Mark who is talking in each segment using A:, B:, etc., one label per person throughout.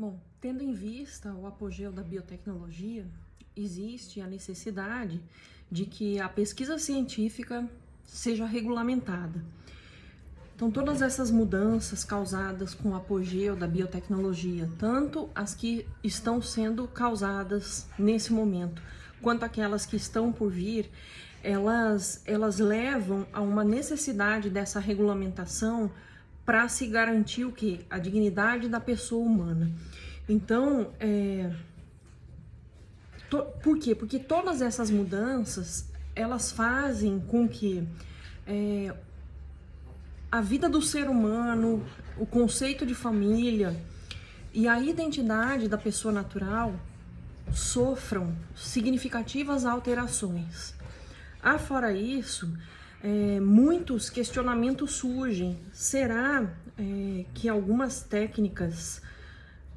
A: Bom, tendo em vista o apogeu da biotecnologia, existe a necessidade de que a pesquisa científica seja regulamentada. Então, todas essas mudanças causadas com o apogeu da biotecnologia, tanto as que estão sendo causadas nesse momento, quanto aquelas que estão por vir, elas levam a uma necessidade dessa regulamentação para se garantir o quê? A dignidade da pessoa humana. Então, por quê? Porque todas essas mudanças, elas fazem com que a vida do ser humano, o conceito de família e a identidade da pessoa natural sofram significativas alterações. Afora isso, muitos questionamentos surgem. Será que algumas técnicas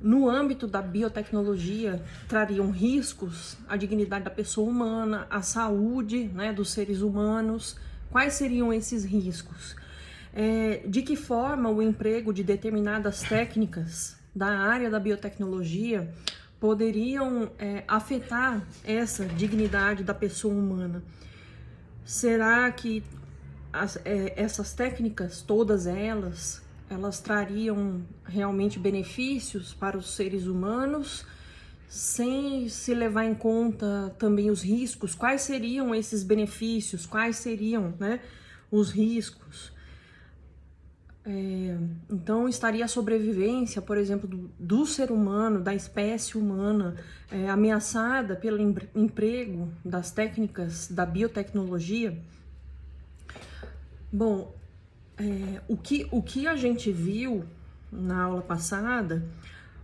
A: no âmbito da biotecnologia trariam riscos à dignidade da pessoa humana, à saúde, né, dos seres humanos? Quais seriam esses riscos? De que forma o emprego de determinadas técnicas da área da biotecnologia poderiam afetar essa dignidade da pessoa humana? Será que essas técnicas, todas elas trariam realmente benefícios para os seres humanos, sem se levar em conta também os riscos? Quais seriam esses benefícios? Quais seriam, né, os riscos? Então, estaria a sobrevivência, por exemplo, do ser humano, da espécie humana, ameaçada pelo emprego das técnicas da biotecnologia? Bom, o que a gente viu na aula passada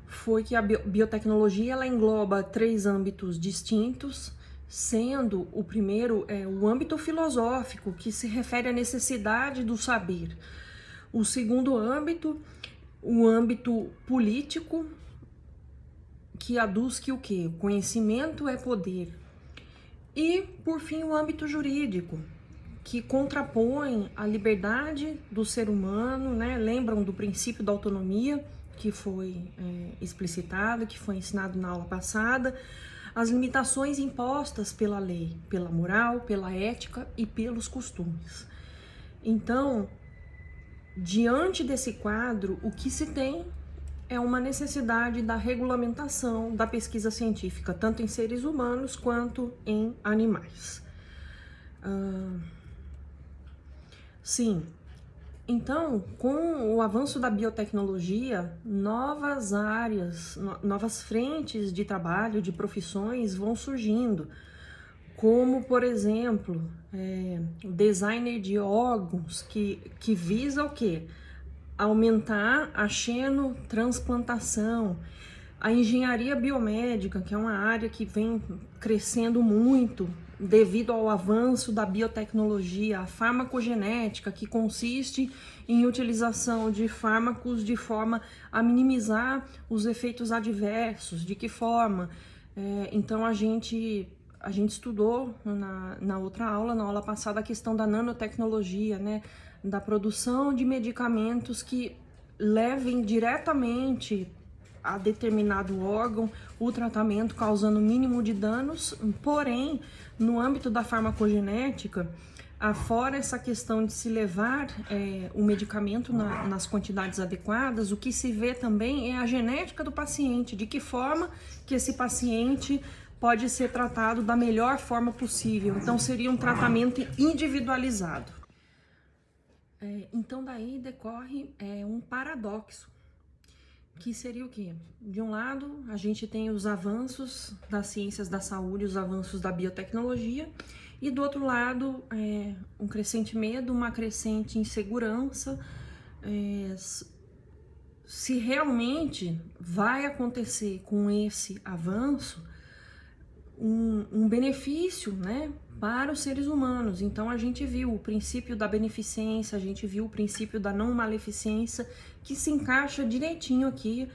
A: foi que a biotecnologia ela engloba 3 âmbitos distintos, sendo o primeiro o âmbito filosófico, que se refere à necessidade do saber. O segundo âmbito, o âmbito político, que aduz que o quê? Conhecimento é poder. E, por fim, o âmbito jurídico, que contrapõe a liberdade do ser humano, né? Lembram do princípio da autonomia, que foi explicitado, que foi ensinado na aula passada, as limitações impostas pela lei, pela moral, pela ética e pelos costumes. Então, diante desse quadro, o que se tem é uma necessidade da regulamentação da pesquisa científica, tanto em seres humanos quanto em animais. Sim, então, com o avanço da biotecnologia, novas áreas, novas frentes de trabalho, de profissões vão surgindo, como, por exemplo, o designer de órgãos, que visa o quê? Aumentar a xenotransplantação, a engenharia biomédica, que é uma área que vem crescendo muito devido ao avanço da biotecnologia, a farmacogenética, que consiste em utilização de fármacos de forma a minimizar os efeitos adversos. De que forma? Então, a gente estudou na outra aula, na aula passada, a questão da nanotecnologia, né? Da produção de medicamentos que levem diretamente a determinado órgão o tratamento, causando o mínimo de danos. Porém, no âmbito da farmacogenética, afora essa questão de se levar o medicamento nas quantidades adequadas, o que se vê também é a genética do paciente, de que forma que esse paciente pode ser tratado da melhor forma possível. Então, seria um tratamento individualizado. Então, daí decorre um paradoxo, que seria o quê? De um lado, a gente tem os avanços das ciências da saúde, os avanços da biotecnologia, e do outro lado, um crescente medo, uma crescente insegurança, se realmente vai acontecer com esse avanço um benefício, né, para os seres humanos. Então, a gente viu o princípio da beneficência, a gente viu o princípio da não maleficência, que se encaixa direitinho aqui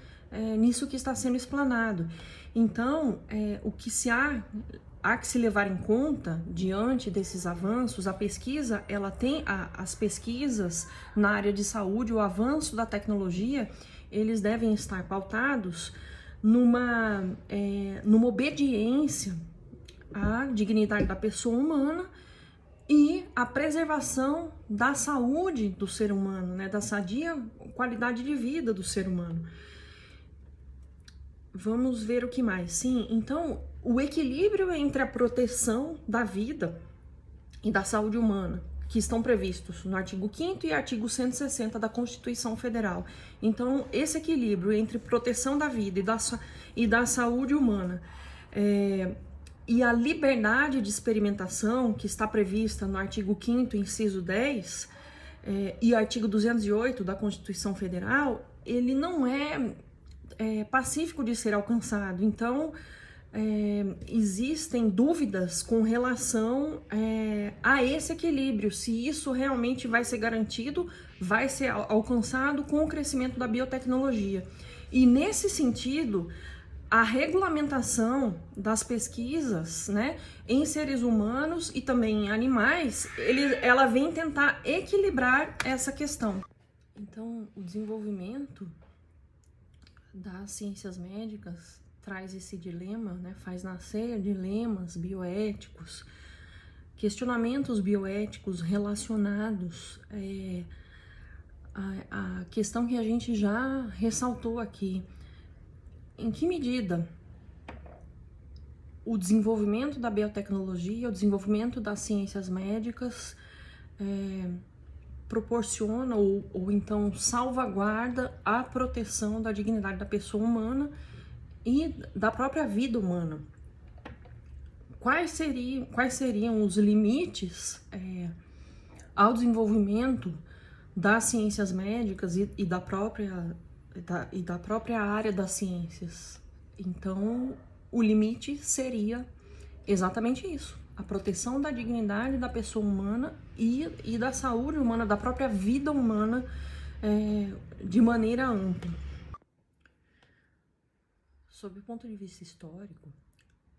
A: nisso que está sendo explanado. Então, o que há que se levar em conta diante desses avanços, a pesquisa, ela tem as pesquisas na área de saúde, o avanço da tecnologia, eles devem estar pautados numa obediência à dignidade da pessoa humana e a preservação da saúde do ser humano, né, da sadia qualidade de vida do ser humano. Vamos ver o que mais. Sim, então, o equilíbrio entre a proteção da vida e da saúde humana, que estão previstos no artigo 5º e artigo 160 da Constituição Federal. Então, esse equilíbrio entre proteção da vida e da saúde humana e a liberdade de experimentação, que está prevista no artigo 5º, inciso 10, e artigo 208 da Constituição Federal, ele não é pacífico de ser alcançado. Então, existem dúvidas com relação a esse equilíbrio, se isso realmente vai ser garantido, vai ser alcançado com o crescimento da biotecnologia. E nesse sentido, a regulamentação das pesquisas, né, em seres humanos e também em animais, ela vem tentar equilibrar essa questão. Então, o desenvolvimento das ciências médicas traz esse dilema, né, faz nascer dilemas bioéticos, questionamentos bioéticos relacionados à questão que a gente já ressaltou aqui. Em que medida o desenvolvimento da biotecnologia, o desenvolvimento das ciências médicas proporciona ou então salvaguarda a proteção da dignidade da pessoa humana e da própria vida humana? Quais seriam os limites ao desenvolvimento das ciências médicas e da própria área das ciências? Então, o limite seria exatamente isso: a proteção da dignidade da pessoa humana e da saúde humana, da própria vida humana, de maneira ampla. Sob o ponto de vista histórico,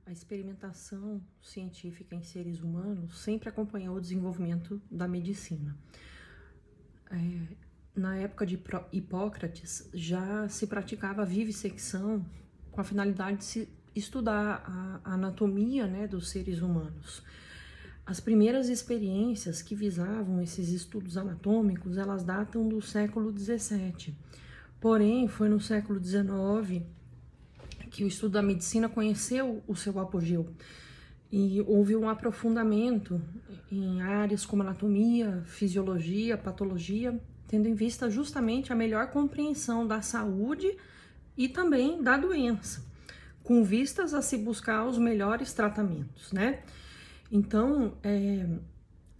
A: a experimentação científica em seres humanos sempre acompanhou o desenvolvimento da medicina. Na época de Hipócrates, já se praticava a vivissecção com a finalidade de se estudar a anatomia, né, dos seres humanos. As primeiras experiências que visavam esses estudos anatômicos, elas datam do século XVII. Porém, foi no século XIX que o estudo da medicina conheceu o seu apogeu e houve um aprofundamento em áreas como anatomia, fisiologia, patologia, tendo em vista justamente a melhor compreensão da saúde e também da doença, com vistas a se buscar os melhores tratamentos, né? Então,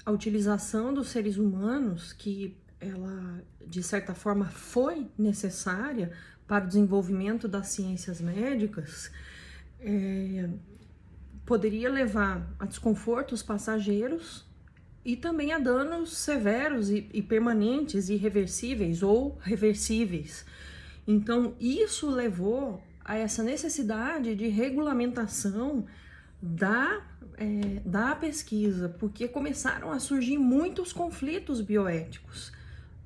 A: a utilização dos seres humanos, que ela, de certa forma, foi necessária para o desenvolvimento das ciências médicas, poderia levar a desconfortos passageiros e também a danos severos e permanentes, irreversíveis ou reversíveis. Então, isso levou a essa necessidade de regulamentação da pesquisa, porque começaram a surgir muitos conflitos bioéticos,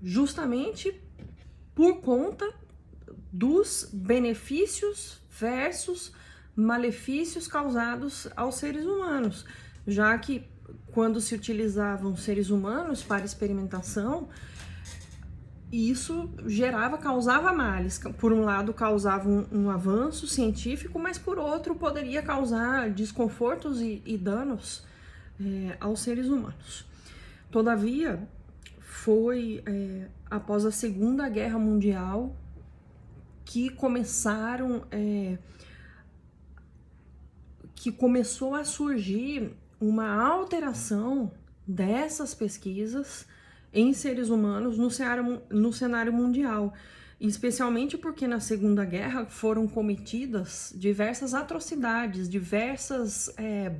A: justamente por conta dos benefícios versus malefícios causados aos seres humanos, já que quando se utilizavam seres humanos para experimentação, isso causava males. Por um lado, causava um avanço científico, mas por outro, poderia causar desconfortos e danos aos seres humanos. Todavia, foi após a Segunda Guerra Mundial que começou a surgir uma alteração dessas pesquisas em seres humanos no cenário mundial, especialmente porque na Segunda Guerra foram cometidas diversas atrocidades, diversas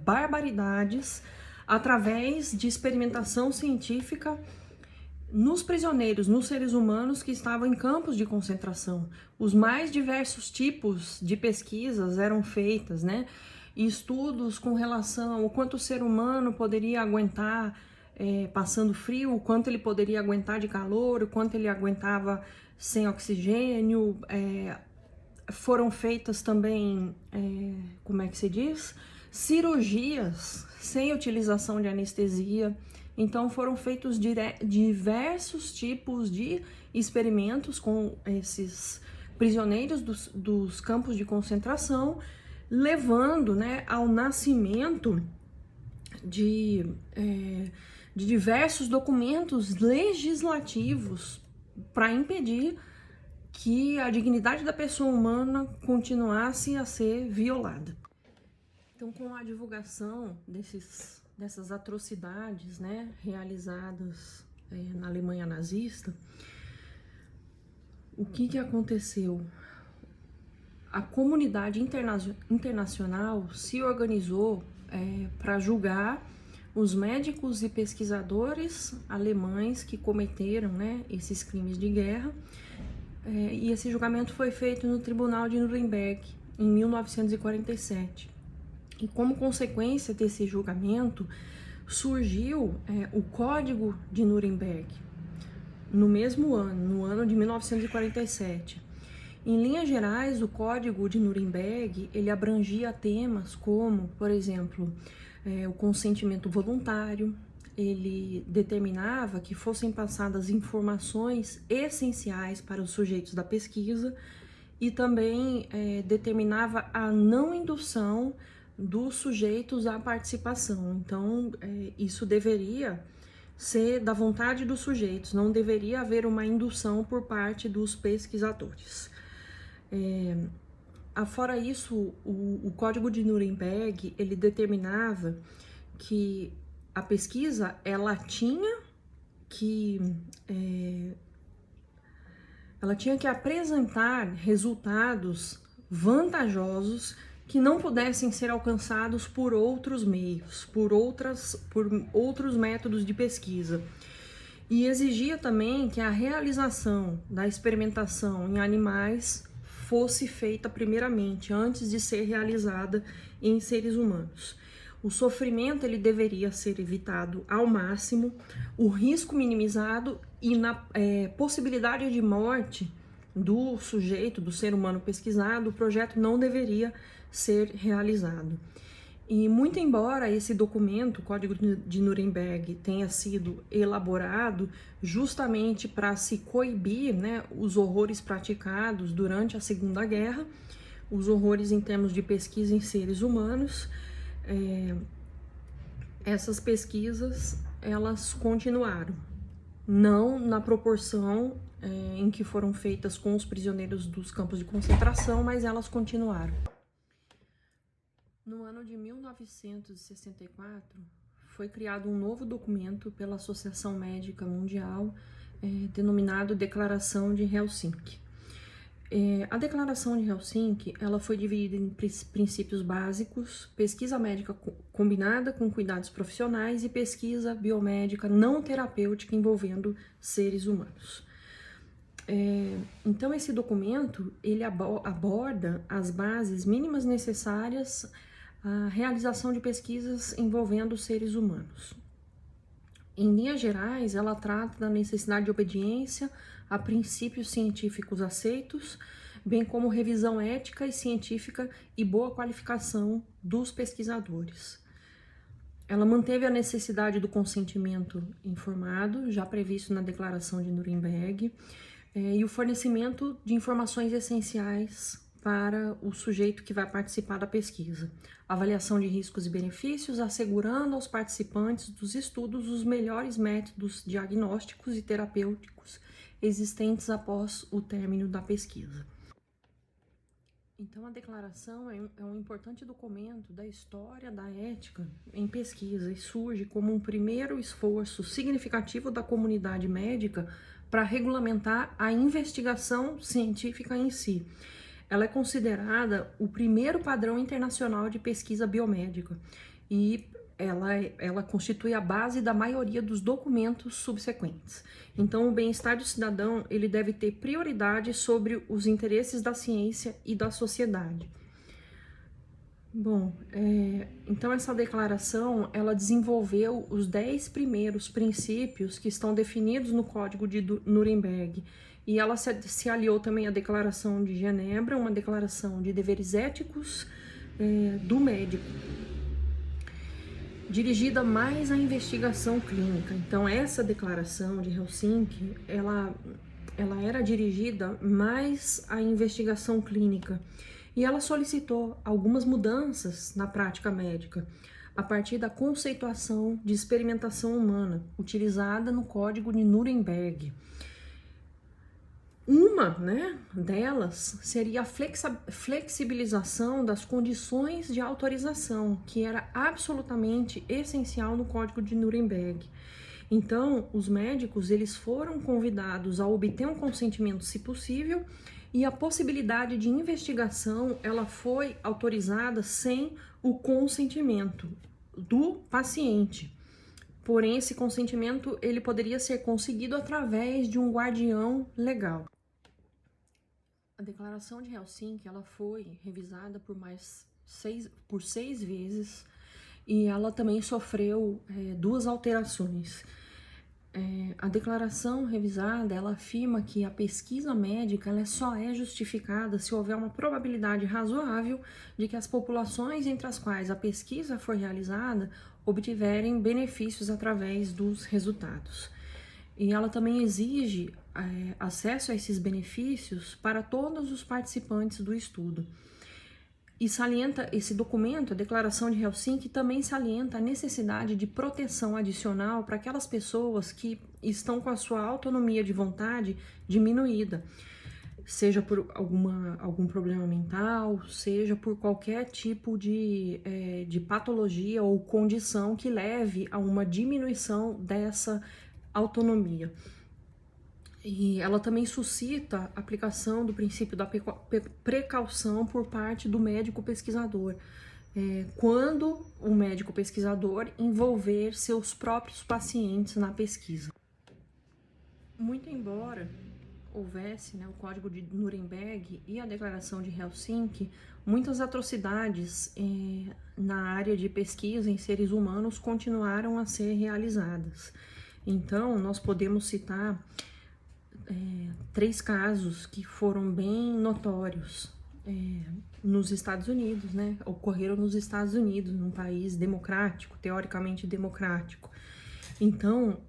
A: barbaridades através de experimentação científica nos prisioneiros, nos seres humanos que estavam em campos de concentração. Os mais diversos tipos de pesquisas eram feitas, né? Estudos com relação ao quanto o ser humano poderia aguentar passando frio, o quanto ele poderia aguentar de calor, o quanto ele aguentava sem oxigênio, foram feitas também, como é que se diz? Cirurgias sem utilização de anestesia. Então foram feitos diversos tipos de experimentos com esses prisioneiros dos campos de concentração, levando, né, ao nascimento de diversos documentos legislativos para impedir que a dignidade da pessoa humana continuasse a ser violada. Então, com a divulgação dessas atrocidades, né, realizadas na Alemanha nazista, o que aconteceu? A comunidade internacional se organizou para julgar os médicos e pesquisadores alemães que cometeram, né, esses crimes de guerra, e esse julgamento foi feito no Tribunal de Nuremberg, em 1947. E como consequência desse julgamento, surgiu o Código de Nuremberg, no mesmo ano, no ano de 1947. Em linhas gerais, o Código de Nuremberg, ele abrangia temas como, por exemplo, o consentimento voluntário. Ele determinava que fossem passadas informações essenciais para os sujeitos da pesquisa e também determinava a não indução dos sujeitos à participação. Então, isso deveria ser da vontade dos sujeitos, não deveria haver uma indução por parte dos pesquisadores. Fora isso, o Código de Nuremberg, ele determinava que a pesquisa, ela tinha que apresentar resultados vantajosos que não pudessem ser alcançados por outros meios, por outros métodos de pesquisa. E exigia também que a realização da experimentação em animais fosse feita primeiramente, antes de ser realizada em seres humanos. O sofrimento, ele deveria ser evitado ao máximo, o risco minimizado e na possibilidade de morte do sujeito, do ser humano pesquisado, o projeto não deveria ser realizado. E muito embora esse documento, o Código de Nuremberg, tenha sido elaborado justamente para se coibir, né, os horrores praticados durante a Segunda Guerra, os horrores em termos de pesquisa em seres humanos, essas pesquisas, elas continuaram, não na proporção em que foram feitas com os prisioneiros dos campos de concentração, mas elas continuaram. No ano de 1964, foi criado um novo documento pela Associação Médica Mundial, denominado Declaração de Helsinki. A Declaração de Helsinki, ela foi dividida em princípios básicos, pesquisa médica combinada com cuidados profissionais e pesquisa biomédica não terapêutica envolvendo seres humanos. Então, esse documento, ele aborda as bases mínimas necessárias à realização de pesquisas envolvendo seres humanos. Em linhas gerais, ela trata da necessidade de obediência a princípios científicos aceitos, bem como revisão ética e científica e boa qualificação dos pesquisadores. Ela manteve a necessidade do consentimento informado, já previsto na Declaração de Nuremberg, e o fornecimento de informações essenciais para o sujeito que vai participar da pesquisa. Avaliação de riscos e benefícios, assegurando aos participantes dos estudos os melhores métodos diagnósticos e terapêuticos existentes após o término da pesquisa. Então, a declaração é um importante documento da história da ética em pesquisa e surge como um primeiro esforço significativo da comunidade médica para regulamentar a investigação científica em si. Ela é considerada o primeiro padrão internacional de pesquisa biomédica e ela constitui a base da maioria dos documentos subsequentes. Então, o bem-estar do cidadão, ele deve ter prioridade sobre os interesses da ciência e da sociedade. Bom, então essa declaração, ela desenvolveu os 10 primeiros princípios que estão definidos no Código de Nuremberg, e ela se aliou também à Declaração de Genebra, uma declaração de deveres éticos do médico, dirigida mais à investigação clínica. Então, essa declaração de Helsinki, ela era dirigida mais à investigação clínica, e ela solicitou algumas mudanças na prática médica, a partir da conceituação de experimentação humana, utilizada no Código de Nuremberg. Uma, delas seria a flexibilização das condições de autorização, que era absolutamente essencial no Código de Nuremberg. Então, os médicos, eles foram convidados a obter um consentimento, se possível, e a possibilidade de investigação, ela foi autorizada sem o consentimento do paciente. Porém, esse consentimento, ele poderia ser conseguido através de um guardião legal. A Declaração de Helsinki, ela foi revisada por seis vezes, e ela também sofreu 2 alterações. A declaração revisada, ela afirma que a pesquisa médica ela só é justificada se houver uma probabilidade razoável de que as populações entre as quais a pesquisa for realizada obtiverem benefícios através dos resultados. E ela também exige acesso a esses benefícios para todos os participantes do estudo. E salienta esse documento, a Declaração de Helsinki, também salienta a necessidade de proteção adicional para aquelas pessoas que estão com a sua autonomia de vontade diminuída, seja por algum problema mental, seja por qualquer tipo de patologia ou condição que leve a uma diminuição dessa autonomia. E ela também suscita a aplicação do princípio da precaução por parte do médico pesquisador, quando o médico pesquisador envolver seus próprios pacientes na pesquisa. Muito embora houvesse o Código de Nuremberg e a Declaração de Helsinki, muitas atrocidades na área de pesquisa em seres humanos continuaram a ser realizadas. Então, nós podemos citar 3 casos que foram bem notórios nos Estados Unidos, ocorreram nos Estados Unidos, num país democrático, teoricamente democrático. Então,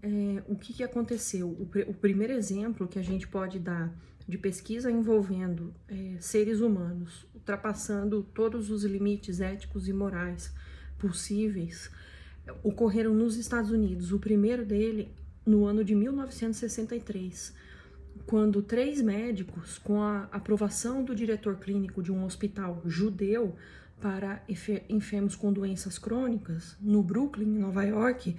A: o que aconteceu? O primeiro exemplo que a gente pode dar de pesquisa envolvendo seres humanos, ultrapassando todos os limites éticos e morais possíveis, ocorreram nos Estados Unidos. O primeiro dele no ano de 1963, quando 3 médicos, com a aprovação do diretor clínico de um hospital judeu para enfermos com doenças crônicas, no Brooklyn, em Nova York,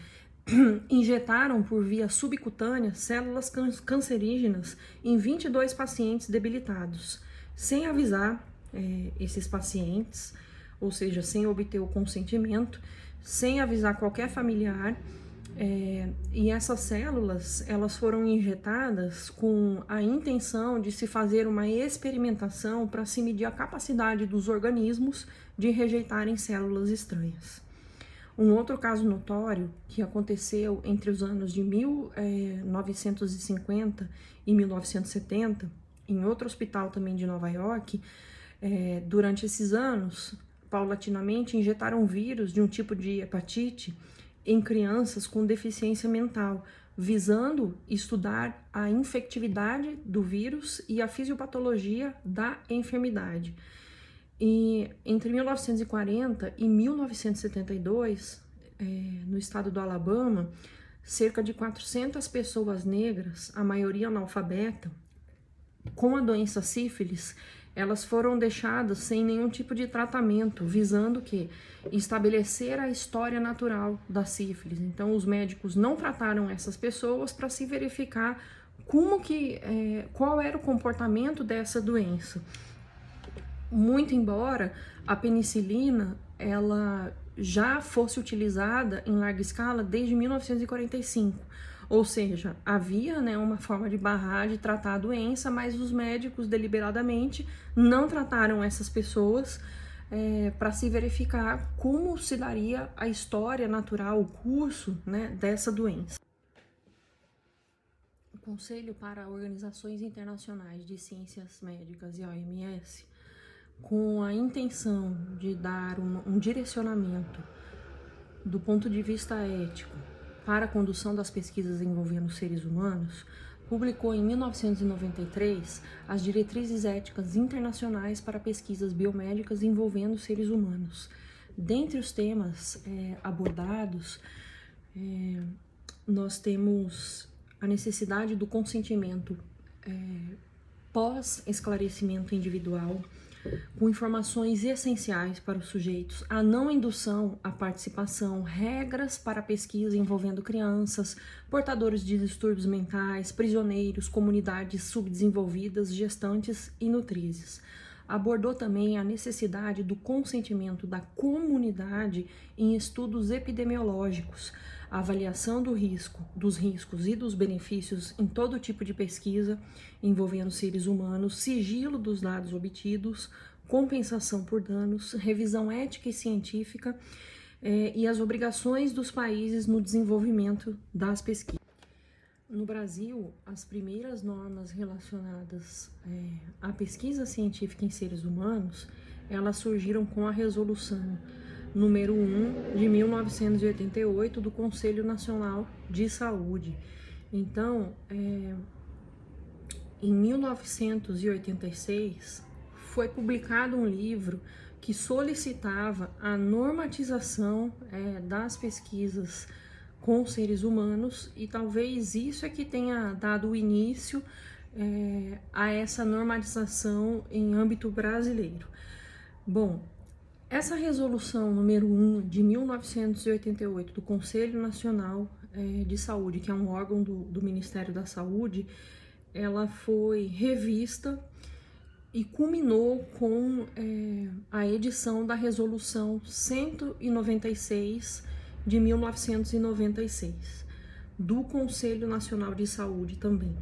A: injetaram por via subcutânea células cancerígenas em 22 pacientes debilitados, sem avisar esses pacientes, ou seja, sem obter o consentimento, sem avisar qualquer familiar. E essas células, elas foram injetadas com a intenção de se fazer uma experimentação para se medir a capacidade dos organismos de rejeitarem células estranhas. Um outro caso notório que aconteceu entre os anos de 1950 e 1970, em outro hospital também de Nova York, durante esses anos, paulatinamente injetaram vírus de um tipo de hepatite em crianças com deficiência mental, visando estudar a infectividade do vírus e a fisiopatologia da enfermidade. E entre 1940 e 1972, no estado do Alabama, cerca de 400 pessoas negras, a maioria analfabeta, com a doença sífilis, elas foram deixadas sem nenhum tipo de tratamento, visando que estabelecer a história natural da sífilis. Então, os médicos não trataram essas pessoas para se verificar qual era o comportamento dessa doença. Muito embora a penicilina ela já fosse utilizada em larga escala desde 1945. Ou seja, havia uma forma de barrar, de tratar a doença, mas os médicos deliberadamente não trataram essas pessoas para se verificar como se daria a história natural, o curso dessa doença. Conselho para Organizações Internacionais de Ciências Médicas e a OMS, com a intenção de dar um direcionamento do ponto de vista ético para a condução das pesquisas envolvendo seres humanos, publicou em 1993 as Diretrizes Éticas Internacionais para Pesquisas Biomédicas envolvendo seres humanos. Dentre os temas abordados, nós temos a necessidade do consentimento pós-esclarecimento individual, com informações essenciais para os sujeitos, a não indução à participação, regras para pesquisa envolvendo crianças, portadores de distúrbios mentais, prisioneiros, comunidades subdesenvolvidas, gestantes e nutrizes. Abordou também a necessidade do consentimento da comunidade em estudos epidemiológicos, a avaliação dos riscos e dos benefícios em todo tipo de pesquisa envolvendo seres humanos, sigilo dos dados obtidos, compensação por danos, revisão ética e científica e as obrigações dos países no desenvolvimento das pesquisas. No Brasil, as primeiras normas relacionadas à pesquisa científica em seres humanos, elas surgiram com a resolução número 1 de 1988 do Conselho Nacional de Saúde. Então, em 1986, foi publicado um livro que solicitava a normatização das pesquisas com seres humanos, e talvez isso é que tenha dado o início a essa normatização em âmbito brasileiro. Bom, essa resolução número 1 de 1988 do Conselho Nacional de Saúde, que é um órgão do Ministério da Saúde, ela foi revista e culminou com a edição da resolução 196 de 1996, do Conselho Nacional de Saúde também.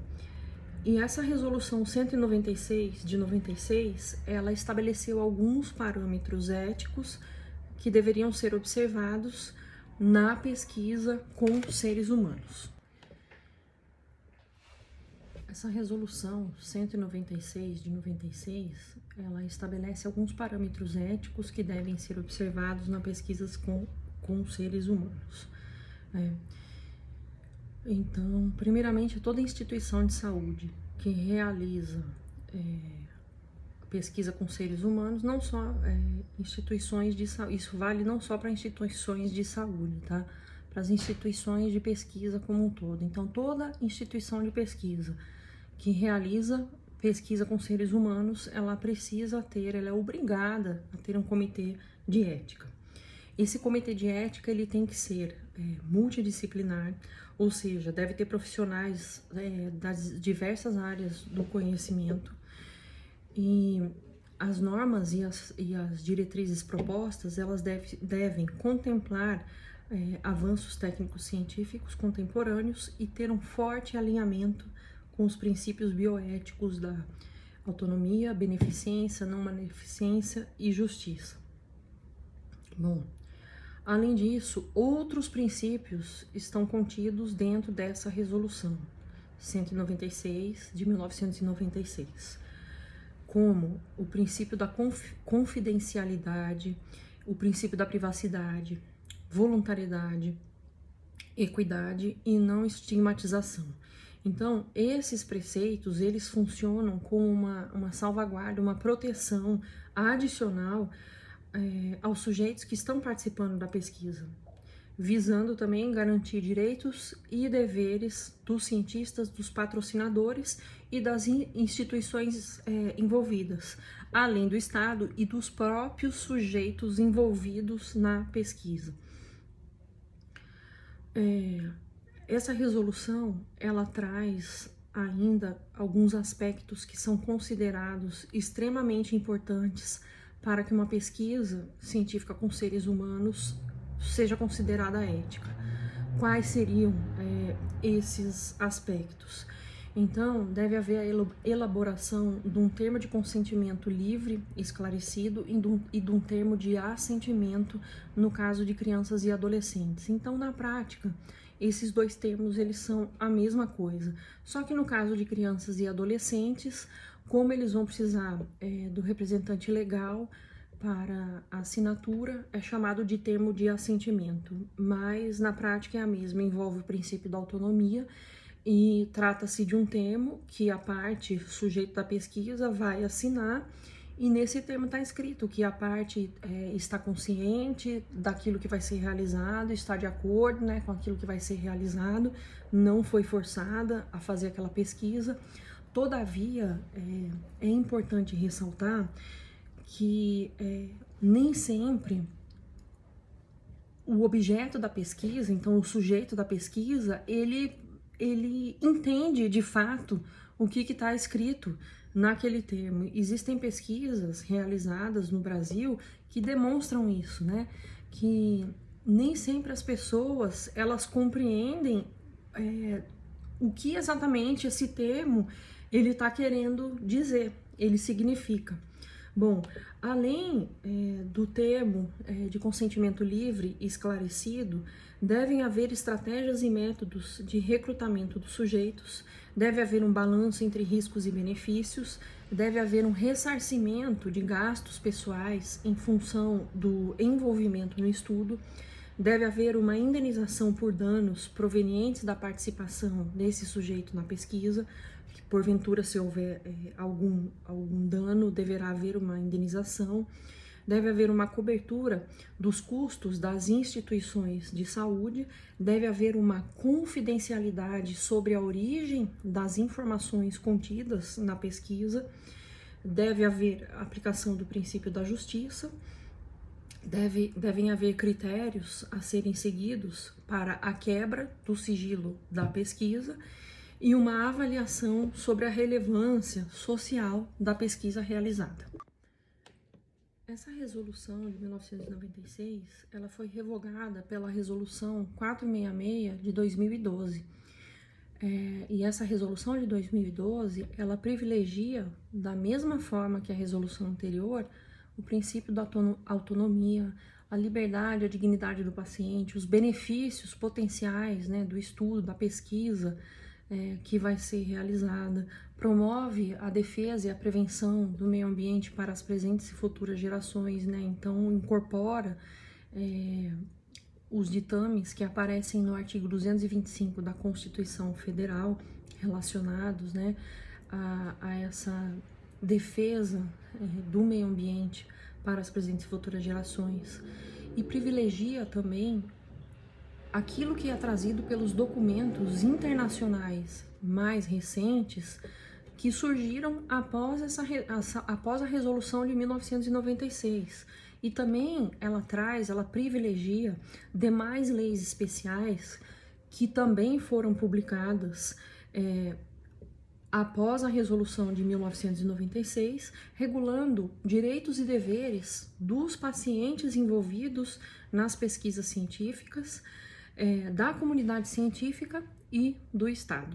A: E essa resolução 196 de 96, ela estabeleceu alguns parâmetros éticos que deveriam ser observados na pesquisa com seres humanos. Essa resolução 196 de 96, ela estabelece alguns parâmetros éticos que devem ser observados na pesquisas com seres humanos. Então, primeiramente, toda instituição de saúde que realiza pesquisa com seres humanos, não só instituições de saúde, isso vale não só para instituições de saúde, tá? Para as instituições de pesquisa como um todo. Então, toda instituição de pesquisa que realiza pesquisa com seres humanos, ela é obrigada a ter um comitê de ética. Esse comitê de ética, ele tem que ser multidisciplinar, ou seja, deve ter profissionais das diversas áreas do conhecimento, e as normas e as diretrizes propostas, elas devem contemplar avanços técnicos científicos contemporâneos e ter um forte alinhamento com os princípios bioéticos da autonomia, beneficência, não maleficência e justiça. Bom, além disso, outros princípios estão contidos dentro dessa resolução 196 de 1996, como o princípio da confidencialidade, o princípio da privacidade, voluntariedade, equidade e não estigmatização. Então, esses preceitos, eles funcionam como uma salvaguarda, uma proteção adicional aos sujeitos que estão participando da pesquisa, visando também garantir direitos e deveres dos cientistas, dos patrocinadores e das instituições envolvidas, além do Estado e dos próprios sujeitos envolvidos na pesquisa. Essa resolução, ela traz ainda alguns aspectos que são considerados extremamente importantes para que uma pesquisa científica com seres humanos seja considerada ética. Quais seriam esses aspectos? Então, deve haver a elaboração de um termo de consentimento livre, esclarecido, e de um termo de assentimento no caso de crianças e adolescentes. Então, na prática, esses dois termos eles são a mesma coisa. Só que no caso de crianças e adolescentes, como eles vão precisar do representante legal para a assinatura, é chamado de termo de assentimento, mas na prática é a mesma, envolve o princípio da autonomia e trata-se de um termo que a parte sujeito da pesquisa vai assinar, e nesse termo está escrito que a parte está consciente daquilo que vai ser realizado, está de acordo, né, com aquilo que vai ser realizado, não foi forçada a fazer aquela pesquisa. Todavia, é importante ressaltar que nem sempre o objeto da pesquisa, então o sujeito da pesquisa, ele entende de fato o que está escrito naquele termo. Existem pesquisas realizadas no Brasil que demonstram isso, né? Que nem sempre as pessoas elas compreendem o que exatamente esse termo ele está querendo dizer, ele significa. Bom, além do termo de consentimento livre e esclarecido, devem haver estratégias e métodos de recrutamento dos sujeitos, deve haver um balanço entre riscos e benefícios, deve haver um ressarcimento de gastos pessoais em função do envolvimento no estudo, deve haver uma indenização por danos provenientes da participação desse sujeito na pesquisa, que porventura se houver algum dano, deverá haver uma indenização, deve haver uma cobertura dos custos das instituições de saúde, deve haver uma confidencialidade sobre a origem das informações contidas na pesquisa, deve haver aplicação do princípio da justiça, devem haver critérios a serem seguidos para a quebra do sigilo da pesquisa e uma avaliação sobre a relevância social da pesquisa realizada. Essa resolução de 1996, ela foi revogada pela resolução 466 de 2012. E essa resolução de 2012, ela privilegia, da mesma forma que a resolução anterior, o princípio da autonomia, a liberdade, a dignidade do paciente, os benefícios potenciais, né, do estudo, da pesquisa que vai ser realizada, promove a defesa e a prevenção do meio ambiente para as presentes e futuras gerações, né, então incorpora os ditames que aparecem no artigo 225 da Constituição Federal relacionados, né, a essa defesa do meio ambiente para as presentes e futuras gerações, e privilegia também aquilo que é trazido pelos documentos internacionais mais recentes que surgiram após a resolução de 1996. E também ela privilegia demais leis especiais que também foram publicadas após a resolução de 1996, regulando direitos e deveres dos pacientes envolvidos nas pesquisas científicas, da comunidade científica e do Estado.